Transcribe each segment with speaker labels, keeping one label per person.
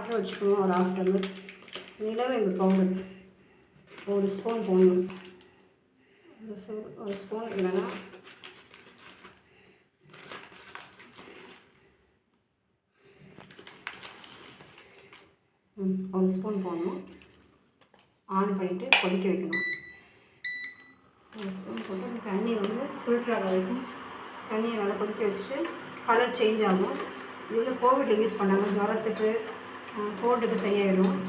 Speaker 1: ஆற்ற வச்சுக்கணும். ஒரு 1/2 டம்ளர் நிலவேம்பு பவுடர் 1 ஸ்பூன் போடணும். 1 ஸ்பூன் இல்லைன்னா 1 ஸ்பூன் போடணும். ஆன் பண்ணிவிட்டு கொதிக்க வைக்கணும். 1 ஸ்பூன் போட்டு தண்ணி வந்து ஃபில்டர் ஆகிற வரைக்கும் தண்ணியை நல்லா கொதிக்க வச்சுட்டு கலர் சேஞ்ச் ஆகும். இது வந்து கோவிட்டில் யூஸ் பண்ணாங்க. ஜுரத்துக்கு கோல்டுக்கு சரியாயிடும்.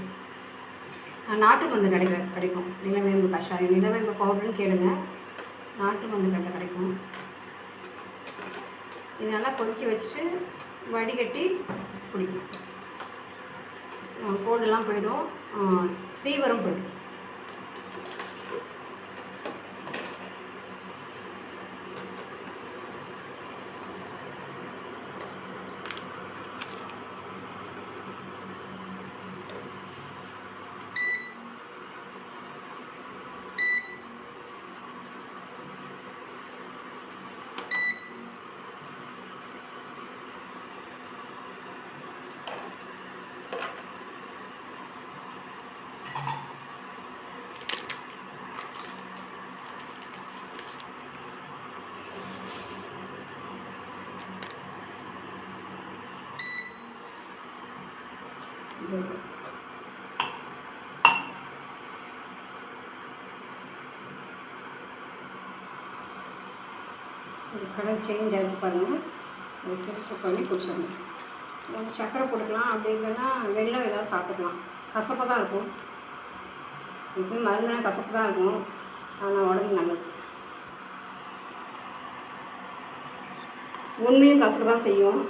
Speaker 1: நாட்டு மருந்து கிடைக்கும். நிலவேம்பு கஷாயம், நிலவேம்பு பவுடர்னு கேளுங்க. நாட்டு மருந்து கடையில் கிடைக்கும். இது நல்லா கொதிக்க வச்சுட்டு வடிகட்டி குடிக்கும். கோல்டெல்லாம் போயிடும், ஃபீவரும் போயிடும். ஒரு கலர் சேஞ்ச் ஆகிருக்கு பாருங்கள். அதை ஃபில்டர் பண்ணி குடிச்சிடணும். கொஞ்சம் சர்க்கரை போட்டுக்கலாம், அப்படி இல்லைன்னா வெல்லம் ஏதாவது சாப்பிட்டுக்கலாம். கசப்பாக தான் இருக்கும். எப்பயும் மருந்துனா கசப்பு தான் இருக்கும், ஆனால் உடம்பு நல்லது. உண்மையும் கசப்பு தான் செய்யும்.